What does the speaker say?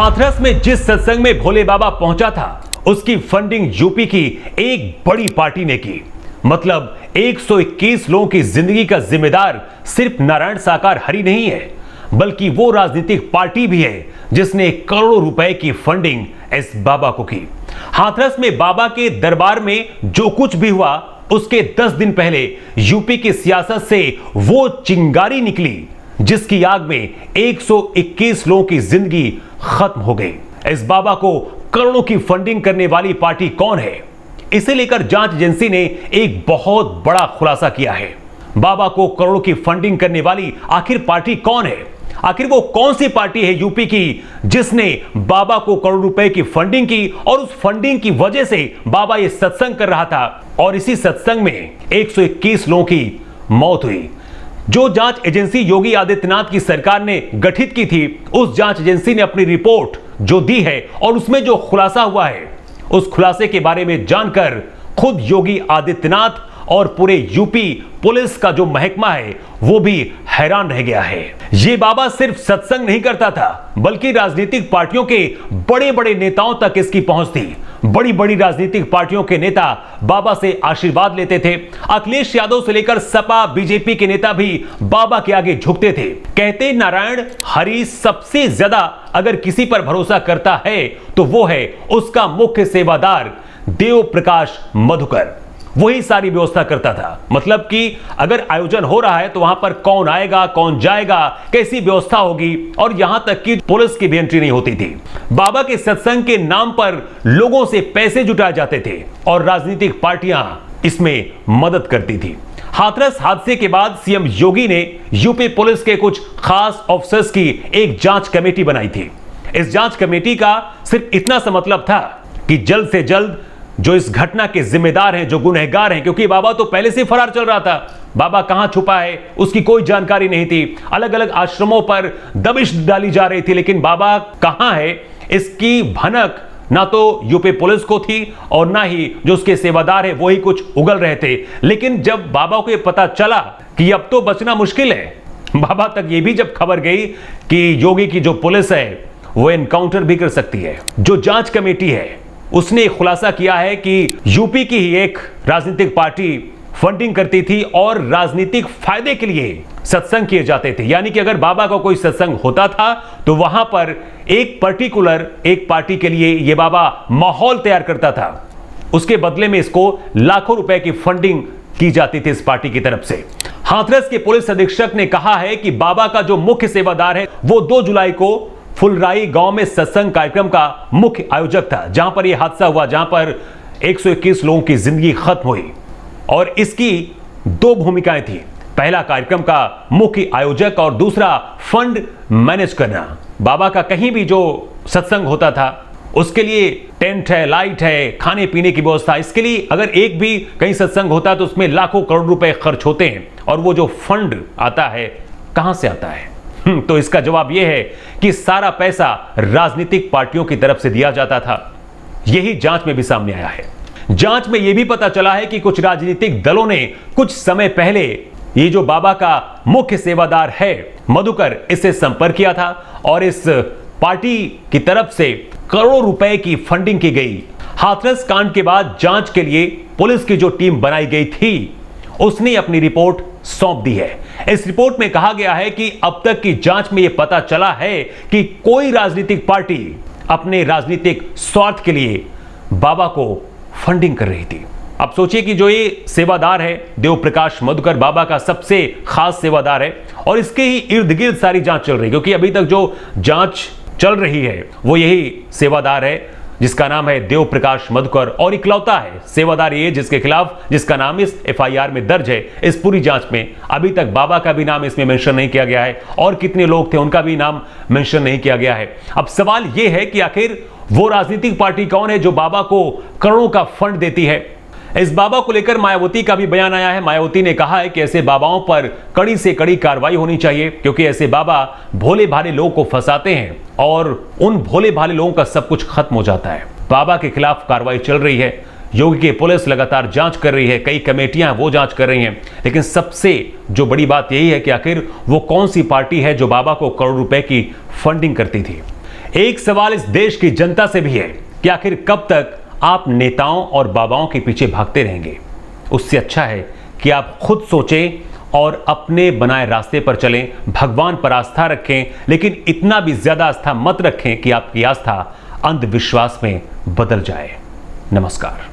हाथरस में जिस सत्संग में भोले बाबा पहुंचा था उसकी फंडिंग यूपी की एक बड़ी पार्टी ने की। मतलब 121 लोगों की जिंदगी का जिम्मेदार सिर्फ नारायण साकार हरि नहीं है, बल्कि वो राजनीतिक पार्टी भी है जिसने करोड़ों रुपए की फंडिंग इस बाबा को की। हाथरस में बाबा के दरबार में जो कुछ भी हुआ उसके 10 दिन पहले यूपी की सियासत से वो चिंगारी निकली जिसकी आग में 121 लोगों की जिंदगी खत्म हो गई। इस बाबा को करोड़ों की फंडिंग करने वाली पार्टी कौन है, इसे लेकर जांच एजेंसी ने एक बहुत बड़ा खुलासा किया है। बाबा को करोड़ों की फंडिंग करने वाली आखिर पार्टी कौन है? आखिर वो कौन सी पार्टी है यूपी की जिसने बाबा को करोड़ रुपए की फंडिंग की और उस फंडिंग की वजह से बाबा ये सत्संग कर रहा था और इसी सत्संग में 121 लोगों की मौत हुई। जो जांच एजेंसी योगी आदित्यनाथ की सरकार ने गठित की थी, उस जांच एजेंसी ने अपनी रिपोर्ट जो दी है और उसमें जो खुलासा हुआ है, उस खुलासे के बारे में जानकर खुद योगी आदित्यनाथ और पूरे यूपी पुलिस का जो महकमा है वो भी हैरान रह गया है। ये बाबा सिर्फ सत्संग नहीं करता था, बल्कि राजनीतिक पार्टियों के बड़े बड़े नेताओं तक इसकी पहुंच थी। बड़ी बड़ी राजनीतिक पार्टियों के नेता बाबा से आशीर्वाद लेते थे। अखिलेश यादव से लेकर सपा बीजेपी के नेता भी बाबा के आगे झुकते थे। कहते नारायण हरि सबसे ज्यादा अगर किसी पर भरोसा करता है तो वो है उसका मुख्य सेवादार देव प्रकाश मधुकर। वही सारी व्यवस्था करता था। मतलब कि अगर आयोजन हो रहा है तो वहां पर कौन आएगा, कौन जाएगा, कैसी व्यवस्था होगी, और यहां तक कि पुलिस की भी एंट्री नहीं होती थी। बाबा के सत्संग के नाम पर लोगों से पैसे जुटाए जाते थे और राजनीतिक पार्टियां इसमें मदद करती थी। हाथरस हादसे के बाद सीएम योगी ने यूपी पुलिस के कुछ खास ऑफिसर्स की एक जांच कमेटी बनाई थी। इस जांच कमेटी का सिर्फ इतना सा मतलब था कि जल्द से जल्द जो इस घटना के जिम्मेदार हैं, जो गुनहगार हैं, क्योंकि बाबा तो पहले से फरार चल रहा था। बाबा कहां छुपा है उसकी कोई जानकारी नहीं थी। अलग अलग आश्रमों पर दबिश डाली जा रही थी, लेकिन बाबा कहां है इसकी भनक ना तो यूपी पुलिस को थी और ना ही जो उसके सेवादार है वही कुछ उगल रहे थे। लेकिन जब बाबा को यह पता चला कि अब तो बचना मुश्किल है, बाबा तक यह भी जब खबर गई कि योगी की जो पुलिस है वो एनकाउंटर भी कर सकती है। जो जांच कमेटी है उसने खुलासा किया है कि यूपी की ही एक राजनीतिक पार्टी फंडिंग करती थी और राजनीतिक फायदे के लिए सत्संग किए जाते थे। यानी कि अगर बाबा का कोई सत्संग होता था तो वहां पर एक पर्टिकुलर एक पार्टी के लिए यह बाबा माहौल तैयार करता था। उसके बदले में इसको लाखों रुपए की फंडिंग की जाती थी इस पार्टी की तरफ से। हाथरस के पुलिस अधीक्षक ने कहा है कि बाबा का जो मुख्य सेवादार है वो 2 जुलाई को फुलराई गांव में सत्संग कार्यक्रम का मुख्य आयोजक था, जहां पर यह हादसा हुआ, जहां पर 121 लोगों की जिंदगी खत्म हुई। और इसकी 2 भूमिकाएं थी। पहला कार्यक्रम का मुख्य आयोजक और दूसरा फंड मैनेज करना। बाबा का कहीं भी जो सत्संग होता था उसके लिए टेंट है, लाइट है, खाने पीने की व्यवस्था। इसके लिए अगर एक भी कहीं सत्संग होता है तो उसमें लाखों करोड़ रुपए खर्च होते हैं। और वो जो फंड आता है कहां से आता है? तो इसका जवाब यह है कि सारा पैसा राजनीतिक पार्टियों की तरफ से दिया जाता था। यही जांच में भी सामने आया है। जांच में यह भी पता चला है कि कुछ राजनीतिक दलों ने कुछ समय पहले ये जो बाबा का मुख्य सेवादार है मधुकर, इससे संपर्क किया था और इस पार्टी की तरफ से करोड़ों रुपए की फंडिंग की गई। हाथरस कांड के बाद जांच के लिए पुलिस की जो टीम बनाई गई थी उसने अपनी रिपोर्ट सौंप दी है। इस रिपोर्ट में कहा गया है कि अब तक की जांच में यह पता चला है कि कोई राजनीतिक पार्टी अपने राजनीतिक स्वार्थ के लिए बाबा को फंडिंग कर रही थी। अब सोचिए कि जो ये सेवादार है देव प्रकाश मधुकर, बाबा का सबसे खास सेवादार है और इसके ही इर्द गिर्द सारी जांच चल रही है, क्योंकि अभी तक जो जांच चल रही है वो यही सेवादार है जिसका नाम है देव प्रकाश मधुकर, और इकलौता है सेवादार ये जिसका नाम इस एफआईआर में दर्ज है। इस पूरी जांच में अभी तक बाबा का भी नाम इसमें मेंशन नहीं किया गया है और कितने लोग थे उनका भी नाम मेंशन नहीं किया गया है। अब सवाल यह है कि आखिर वो राजनीतिक पार्टी कौन है जो बाबा को करोड़ों का फंड देती है? इस बाबा को लेकर मायावती का भी बयान आया है। मायावती ने कहा है कि ऐसे बाबाओं पर कड़ी से कड़ी कार्रवाई होनी चाहिए, क्योंकि ऐसे बाबा भोले भाले लोगों को फंसाते हैं और उन भोले भाले लोगों का सब कुछ खत्म हो जाता है। बाबा के खिलाफ कार्रवाई चल रही है। योगी की पुलिस लगातार जांच कर रही है, कई कमेटियां वो जांच कर रही हैं, लेकिन सबसे जो बड़ी बात यही है कि आखिर वो कौन सी पार्टी है जो बाबा को करोड़ रुपए की फंडिंग करती थी। एक सवाल इस देश की जनता से भी है कि आखिर कब तक आप नेताओं और बाबाओं के पीछे भागते रहेंगे। उससे अच्छा है कि आप खुद सोचें और अपने बनाए रास्ते पर चलें, भगवान पर आस्था रखें, लेकिन इतना भी ज्यादा आस्था मत रखें कि आपकी आस्था अंधविश्वास में बदल जाए। नमस्कार।